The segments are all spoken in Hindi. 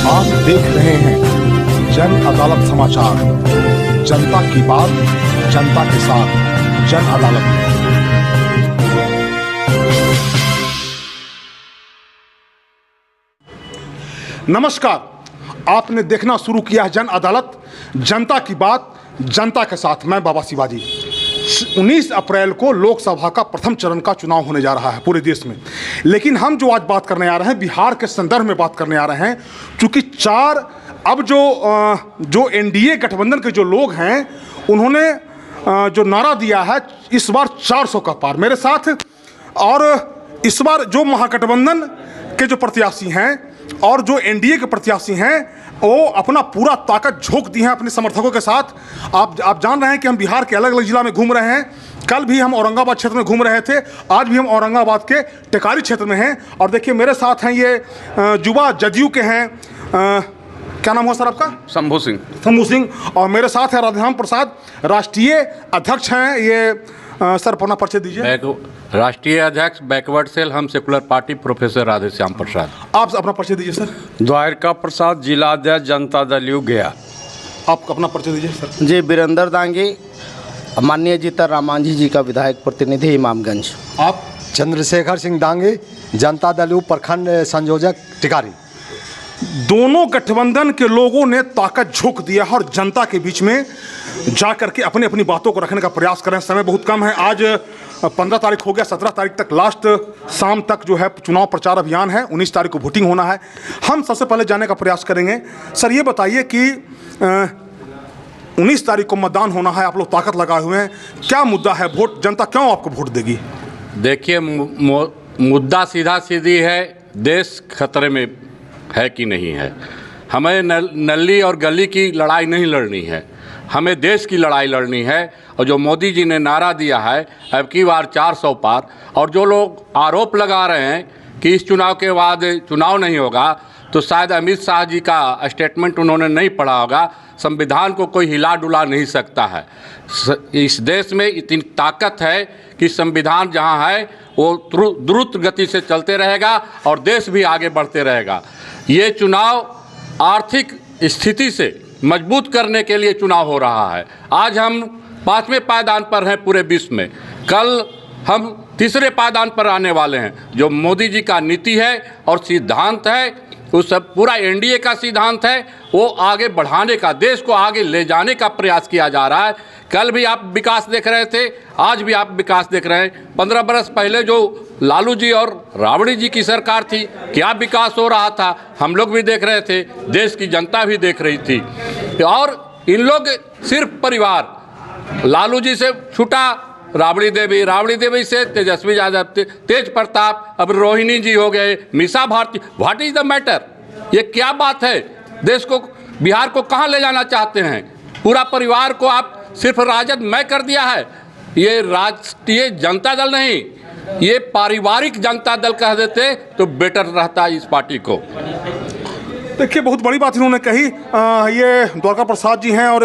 आप देख रहे हैं जन अदालत समाचार। जनता की बात, जनता के साथ, जन अदालत। नमस्कार, आपने देखना शुरू किया है जन अदालत, जनता की बात, जनता के साथ। मैं बाबा शिवाजी। 19 अप्रैल को लोकसभा का प्रथम चरण का चुनाव होने जा रहा है पूरे देश में। लेकिन हम जो आज बात करने आ रहे हैं, बिहार के संदर्भ में बात करने आ रहे हैं, क्योंकि अब जो एनडीए गठबंधन के जो लोग हैं, उन्होंने जो नारा दिया है इस बार 400 का पार मेरे साथ। और इस बार जो महागठबंधन के जो प्रत्याशी हैं और जो एनडीए के प्रत्याशी हैं, वो अपना पूरा ताकत झोंक दी है अपने समर्थकों के साथ। आप जान रहे हैं कि हम बिहार के अलग अलग जिला में घूम रहे हैं। कल भी हम औरंगाबाद क्षेत्र में घूम रहे थे, आज भी हम औरंगाबाद के टेकारी क्षेत्र में हैं। और देखिए मेरे साथ हैं ये युवा जदयू के हैं, क्या नाम हुआ सर आपका? शंभू सिंह। शंभू सिंह। और मेरे साथ है राधेश्याम प्रसाद, राष्ट्रीय अध्यक्ष हैं ये। सर अपना परिचय दीजिए। राष्ट्रीय अध्यक्ष बैकवर्ड सेल हम सेकुलर पार्टी, प्रोफेसर राधेश्याम प्रसाद। आप अपना परिचय दीजिए सर। द्वारका प्रसाद, जिला अध्यक्ष जनता दल यू गया। आप अपना परिचय दीजिए सर। जी वीरेंद्र दांगी, माननीय जीता रामांझी जी का विधायक प्रतिनिधि इमामगंज। आप? चंद्रशेखर सिंह दांगी, जनता दल यू प्रखंड संयोजक टिकारी। दोनों गठबंधन के लोगों ने ताकत झोंक दिया और जनता के बीच में जाकर के अपनी अपनी बातों को रखने का प्रयास कर रहे हैं। समय बहुत कम है, आज 15 तारीख हो गया, 17 तारीख तक लास्ट शाम तक जो है चुनाव प्रचार अभियान है। 19 तारीख को वोटिंग होना है। हम सबसे पहले जाने का प्रयास करेंगे। सर ये बताइए कि 19 तारीख को मतदान होना है, आप लोग ताकत लगाए हुए हैं, क्या मुद्दा है? वोट जनता क्यों आपको वोट देगी? देखिए, मुद्दा सीधा सीधी है, देश खतरे में है कि नहीं है। हमें नल्ली और गली की लड़ाई नहीं लड़नी है, हमें देश की लड़ाई लड़नी है। और जो मोदी जी ने नारा दिया है अब की बार 400 पार, और जो लोग आरोप लगा रहे हैं कि इस चुनाव के बाद चुनाव नहीं होगा, तो शायद अमित शाह जी का स्टेटमेंट उन्होंने नहीं पढ़ा होगा। संविधान को कोई हिला डुला नहीं सकता है। इस देश में इतनी ताकत है कि संविधान जहां है वो द्रुत गति से चलते रहेगा और देश भी आगे बढ़ते रहेगा। ये चुनाव आर्थिक स्थिति से मजबूत करने के लिए चुनाव हो रहा है। आज हम 5वें पायदान पर हैं पूरे विश्व में, कल हम 3रे पायदान पर आने वाले हैं। जो मोदी जी का नीति है और सिद्धांत है, उस सब पूरा एनडीए का सिद्धांत है, वो आगे बढ़ाने का, देश को आगे ले जाने का प्रयास किया जा रहा है। कल भी आप विकास देख रहे थे, आज भी आप विकास देख रहे हैं। 15 बरस पहले जो लालू जी और राबड़ी जी की सरकार थी, क्या विकास हो रहा था, हम लोग भी देख रहे थे, देश की जनता भी देख रही थी। और इन लोग सिर्फ परिवार, लालू जी से छूटा राबड़ी देवी से तेजस्वी यादव, तेज प्रताप, अब रोहिणी जी हो गए, Misa Bharti. What is the matter? ये क्या बात है? देश को, बिहार को कहाँ ले जाना चाहते हैं? पूरा परिवार को आप सिर्फ राजद में कर दिया है। ये राष्ट्रीय जनता दल नहीं, ये पारिवारिक जनता दल कह देते तो बेटर रहता इस पार्टी को। देखिए बहुत बड़ी बात इन्होंने कही। ये द्वारका प्रसाद जी हैं और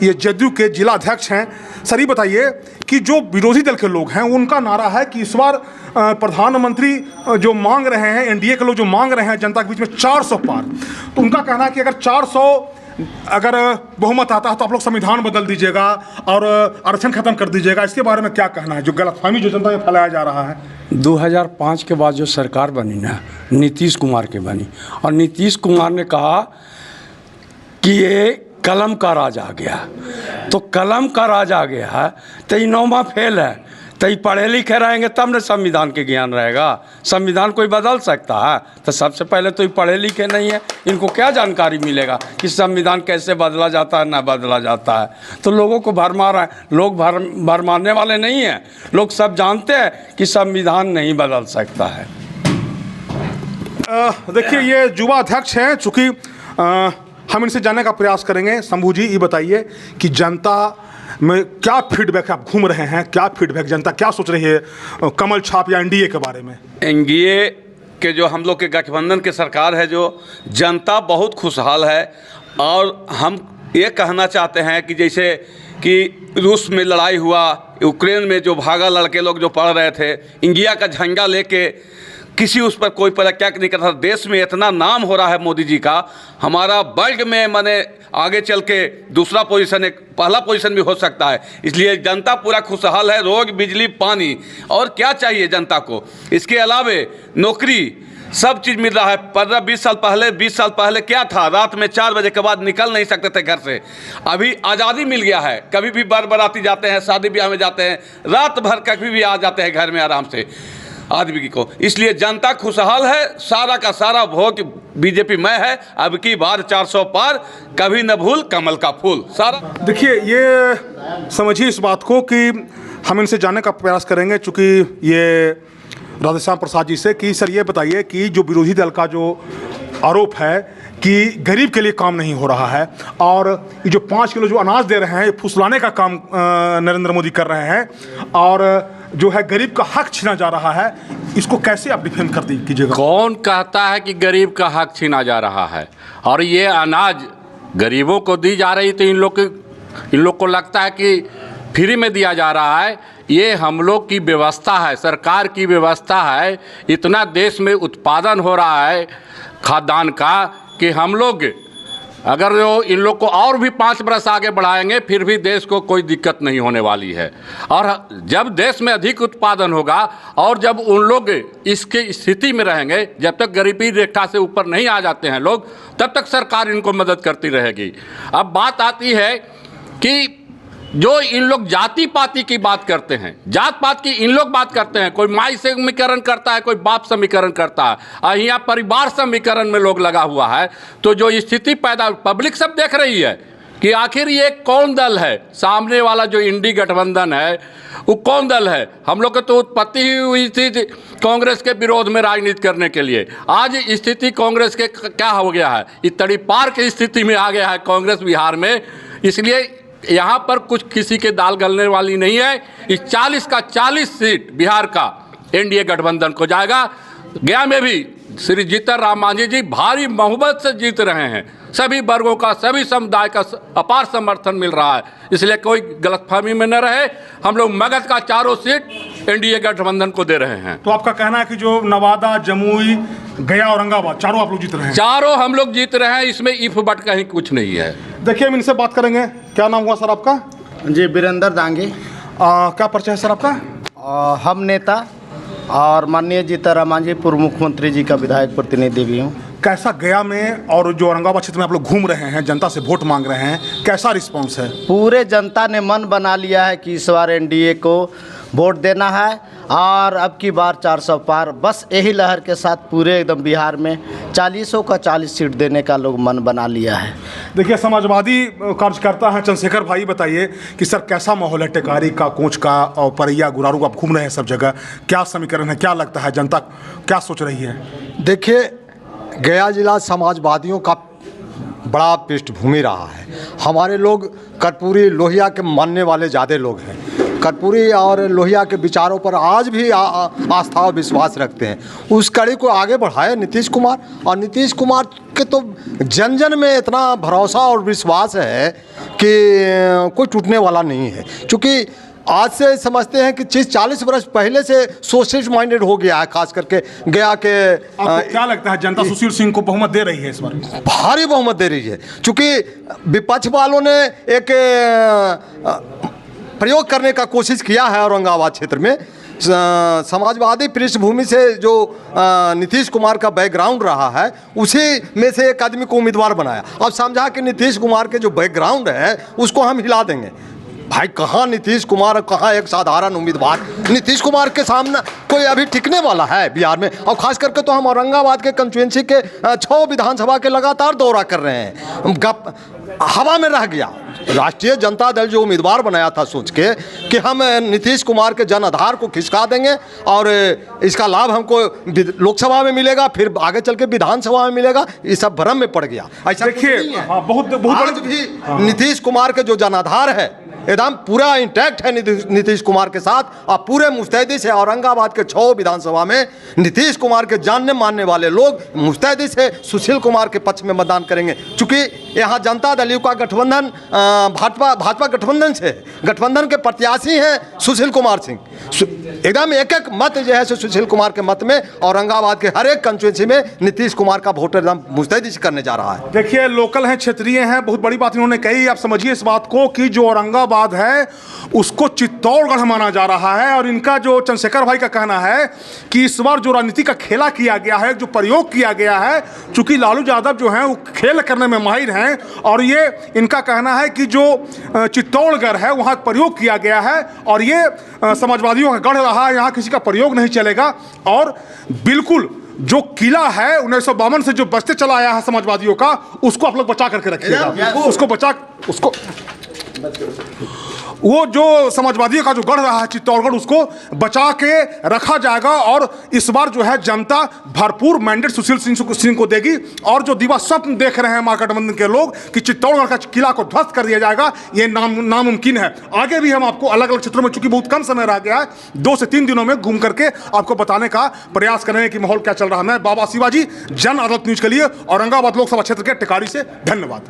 ये जदयू के जिला अध्यक्ष हैं। सर ये बताइए कि जो विरोधी दल के लोग हैं, उनका नारा है कि इस बार प्रधानमंत्री जो मांग रहे हैं, एनडीए के लोग जो मांग रहे हैं जनता के बीच में 400 पार, तो उनका कहना है कि अगर 400 बहुमत आता है तो आप लोग संविधान बदल दीजिएगा और आरक्षण खत्म कर दीजिएगा। इसके बारे में क्या कहना है, जो गलतफहमी जो जनता में फैलाया जा रहा है? 2005 के बाद जो सरकार बनी ना, नीतीश कुमार की बनी, और नीतीश कुमार ने कहा कि ये कलम का राज आ गया। तो कलम का राज आ गया है तो ये 9वां फेल है, तो ये पढ़े लिखे रहेंगे तब न संविधान के ज्ञान रहेगा। संविधान कोई बदल सकता है? तो सबसे पहले तो ये पढ़े लिखे नहीं है, इनको क्या जानकारी मिलेगा कि संविधान कैसे बदला जाता है, ना बदला जाता है। तो लोगों को भरमा रहे हैं, लोग भरमाने वाले नहीं हैं, लोग सब जानते हैं कि संविधान नहीं बदल सकता है। देखिए ये युवा अध्यक्ष हैं, चूँकि हम इनसे जानने का प्रयास करेंगे। शंभू जी ये बताइए कि जनता में क्या फीडबैक, आप घूम रहे हैं, क्या फीडबैक, जनता क्या सोच रही है कमल छाप या एनडीए के बारे में? एनडीए के जो हम लोग के गठबंधन के सरकार है, जो जनता बहुत खुशहाल है। और हम ये कहना चाहते हैं कि जैसे कि रूस में लड़ाई हुआ, यूक्रेन में जो भागा लड़के लोग जो पढ़ रहे थे, इंडिया का झंडा लेके किसी उस पर कोई परित्याग नहीं करता। देश में इतना नाम हो रहा है मोदी जी का, हमारा वर्ल्ड में माने आगे चल के दूसरा पोजीशन, एक पहला पोजीशन भी हो सकता है। इसलिए जनता पूरा खुशहाल है, रोड बिजली पानी और क्या चाहिए जनता को। इसके अलावे नौकरी सब चीज़ मिल रहा है। 15-20 साल पहले क्या था, रात में 4 बजे के बाद निकल नहीं सकते थे घर से। अभी आज़ादी मिल गया है, कभी भी बराती जाते हैं, शादी ब्याह में जाते हैं, रात भर कभी भी आ जाते हैं घर में आराम से आदमी को। इसलिए जनता खुशहाल है, सारा का सारा वोट बीजेपी में है। अब की बार 400 पार, कभी न भूल कमल का फूल सारा। देखिए, ये समझिए इस बात को कि हम इनसे जानने का प्रयास करेंगे, चूँकि ये राधेश्याम प्रसाद जी से, कि सर ये बताइए कि जो विरोधी दल का जो आरोप है कि गरीब के लिए काम नहीं हो रहा है और ये जो 5 किलो जो अनाज दे रहे हैं, ये फुसलाने का काम नरेंद्र मोदी कर रहे हैं और जो है गरीब का हक छीना जा रहा है, इसको कैसे आप डिफेंड कर कीजिएगा? कौन कहता है कि गरीब का हक छीना जा रहा है? और ये अनाज गरीबों को दी जा रही थी, इन लोग को लगता है कि फ्री में दिया जा रहा है। ये हम लोग की व्यवस्था है, सरकार की व्यवस्था है। इतना देश में उत्पादन हो रहा है खाद्यान्न का कि हम लोग अगर इन लोग को और भी 5 बरस आगे बढ़ाएंगे फिर भी देश को कोई दिक्कत नहीं होने वाली है। और जब देश में अधिक उत्पादन होगा और जब उन लोग इसके स्थिति में रहेंगे, जब तक गरीबी रेखा से ऊपर नहीं आ जाते हैं लोग, तब तक सरकार इनको मदद करती रहेगी। अब बात आती है कि जो इन लोग जाति पाति की बात करते हैं, जात पात की इन लोग बात करते हैं, कोई माई समीकरण करता है, कोई बाप समीकरण करता है, और यहाँ परिवार समीकरण में लोग लगा हुआ है। तो जो स्थिति पैदा पब्लिक सब देख रही है कि आखिर ये कौन दल है, सामने वाला जो इंडी गठबंधन है वो कौन दल है। हम लोग की तो उत्पत्ति ही हुई थी कांग्रेस के विरोध में राजनीति करने के लिए। आज स्थिति कांग्रेस के क्या हो गया है, ये तड़ी पार की स्थिति में आ गया है कांग्रेस बिहार में। इसलिए यहाँ पर कुछ किसी के दाल गलने वाली नहीं है। इस 40 का 40 सीट बिहार का एनडीए गठबंधन को जाएगा। गया में भी श्री जीतन राम मांझी जी भारी बहुमत से जीत रहे हैं। सभी वर्गों का, सभी समुदाय का अपार समर्थन मिल रहा है। इसलिए कोई गलतफहमी में न रहे, हम लोग मगध का 4 सीट एनडीए गठबंधन को दे रहे हैं। तो आपका कहना है कि जो नवादा, जमुई, गया, औरंगाबाद, चारों आप लोग जीत रहे हैं? चारों हम लोग जीत रहे हैं, इसमें इफ बट कहीं कुछ नहीं है। देखिए, हम इनसे बात करेंगे। क्या नाम हुआ सर आपका? जी, वीरेंद्र दांगे। क्या परिचय है सर आपका? हम नेता और माननीय जीतन राम मांझी पूर्व मुख्यमंत्री जी का विधायक प्रतिनिधि भी हूँ। कैसा गया में और जो औरंगाबाद क्षेत्र में आप लोग घूम रहे हैं, जनता से वोट मांग रहे हैं, कैसा रिस्पांस है? पूरे जनता ने मन बना लिया है कि इस बार एनडीए को वोट देना है और अब की बार 400 पार, बस यही लहर के साथ पूरे एकदम बिहार में 40 का 40 सीट देने का लोग मन बना लिया है। देखिए, समाजवादी कार्यकर्ता हैं चंद्रशेखर भाई, बताइए कि सर कैसा माहौल है टेकारी का, कोच का और परैया गुरारू, आप घूम रहे हैं सब जगह, क्या समीकरण है, क्या लगता है जनता क्या सोच रही है? देखिए, गया जिला समाजवादियों का बड़ा पृष्ठभूमि रहा है। हमारे लोग कर्पूरी लोहिया के मानने वाले ज़्यादा लोग हैं। कर्पूरी और लोहिया के विचारों पर आज भी आस्था और विश्वास रखते हैं। उस कड़ी को आगे बढ़ाए नीतीश कुमार, और नीतीश कुमार के तो जन जन में इतना भरोसा और विश्वास है कि कोई टूटने वाला नहीं है। क्योंकि आज से समझते हैं कि 40 वर्ष पहले से सोशलिस्ट माइंडेड हो गया है, खास करके गया के। आपको क्या लगता है जनता सुशील सिंह को बहुमत दे रही है इस बार? भारी बहुमत दे रही है, क्योंकि विपक्ष वालों ने एक प्रयोग करने का कोशिश किया है औरंगाबाद क्षेत्र में। समाजवादी पृष्ठभूमि से जो नीतीश कुमार का बैकग्राउंड रहा है, उसी में से एक आदमी को उम्मीदवार बनाया। अब समझा कि नीतीश कुमार के जो बैकग्राउंड है उसको हम हिला देंगे। भाई, कहाँ नीतीश कुमार, कहाँ एक साधारण उम्मीदवार? नीतीश कुमार के सामने कोई अभी टिकने वाला है बिहार में? और खास करके तो हम औरंगाबाद के कंस्टिट्यूएंसी के 6 विधानसभा के लगातार दौरा कर रहे हैं। गप हवा में रह गया। राष्ट्रीय जनता दल जो उम्मीदवार बनाया था सोच के कि हम नीतीश कुमार के जन आधार को खिसका देंगे और इसका लाभ हमको लोकसभा में मिलेगा, फिर आगे चल के विधानसभा में मिलेगा, ये सब भ्रम में पड़ गया। ऐसा देखिए, बहुत भी नीतीश कुमार के जो जनाधार है एकदम पूरा इंटैक्ट है नीतीश कुमार के साथ। और पूरे मुस्तैदी से औरंगाबाद के 6 विधानसभा में नीतीश कुमार के जानने मानने वाले लोग मुस्तैदी से सुशील कुमार के पक्ष में मतदान करेंगे। चूँकि यहाँ जनता दल यू का गठबंधन भाजपा गठबंधन से, गठबंधन के प्रत्याशी हैं सुशील कुमार सिंह। एकदम एक एक मत जो है सुशील कुमार के मत में औरंगाबाद के हर एक कंस्टिट्यूंसी में नीतीश कुमार का वोट एकदम मुस्तैदी से करने जा रहा है। देखिए, लोकल हैं, क्षेत्रीय हैं, बहुत बड़ी बात इन्होंने कही। आप समझिए इस बात को कि जो औरंगाबाद है उसको चित्तौड़गढ़ माना जा रहा है। और इनका जो चंद्रशेखर भाई का कहना है कि इस बार जो राजनीति का खेला किया गया है, जो प्रयोग किया गया है, चूंकि लालू यादव जो हैं वो खेल करने में माहिर हैं, और ये इनका कहना है कि जो चित्तौड़गढ़ है वहाँ प्रयोग किया गया है और ये समाजवादियों का गढ़ रहा है, यहाँ किसी का प्रयोग नहीं चलेगा। और बिल्कुल जो किला है 1952 से जो बचते चला आया है समाजवादियों का, उसको आप लोग बचा करके रखिएगा, उसको वो जो समाजवादियों का जो गढ़ रहा है चित्तौड़गढ़, उसको बचा के रखा जाएगा। और इस बार जो है जनता भरपूर मैंडेट सुशील सिंह को देगी। और जो दिवा स्वप्न देख रहे हैं महागठबंधन के लोग कि चित्तौड़गढ़ का किला को ध्वस्त कर दिया जाएगा, ये नामुमकिन है। आगे भी हम आपको अलग अलग क्षेत्रों में, चूंकि बहुत कम समय रह गया है, 2 से 3 दिनों में घूम करके आपको बताने का प्रयास करेंगे कि माहौल क्या चल रहा है। मैं बाबा शिवाजी, जन अदालत न्यूज के लिए औरंगाबाद लोकसभा क्षेत्र के टिकारी से, धन्यवाद।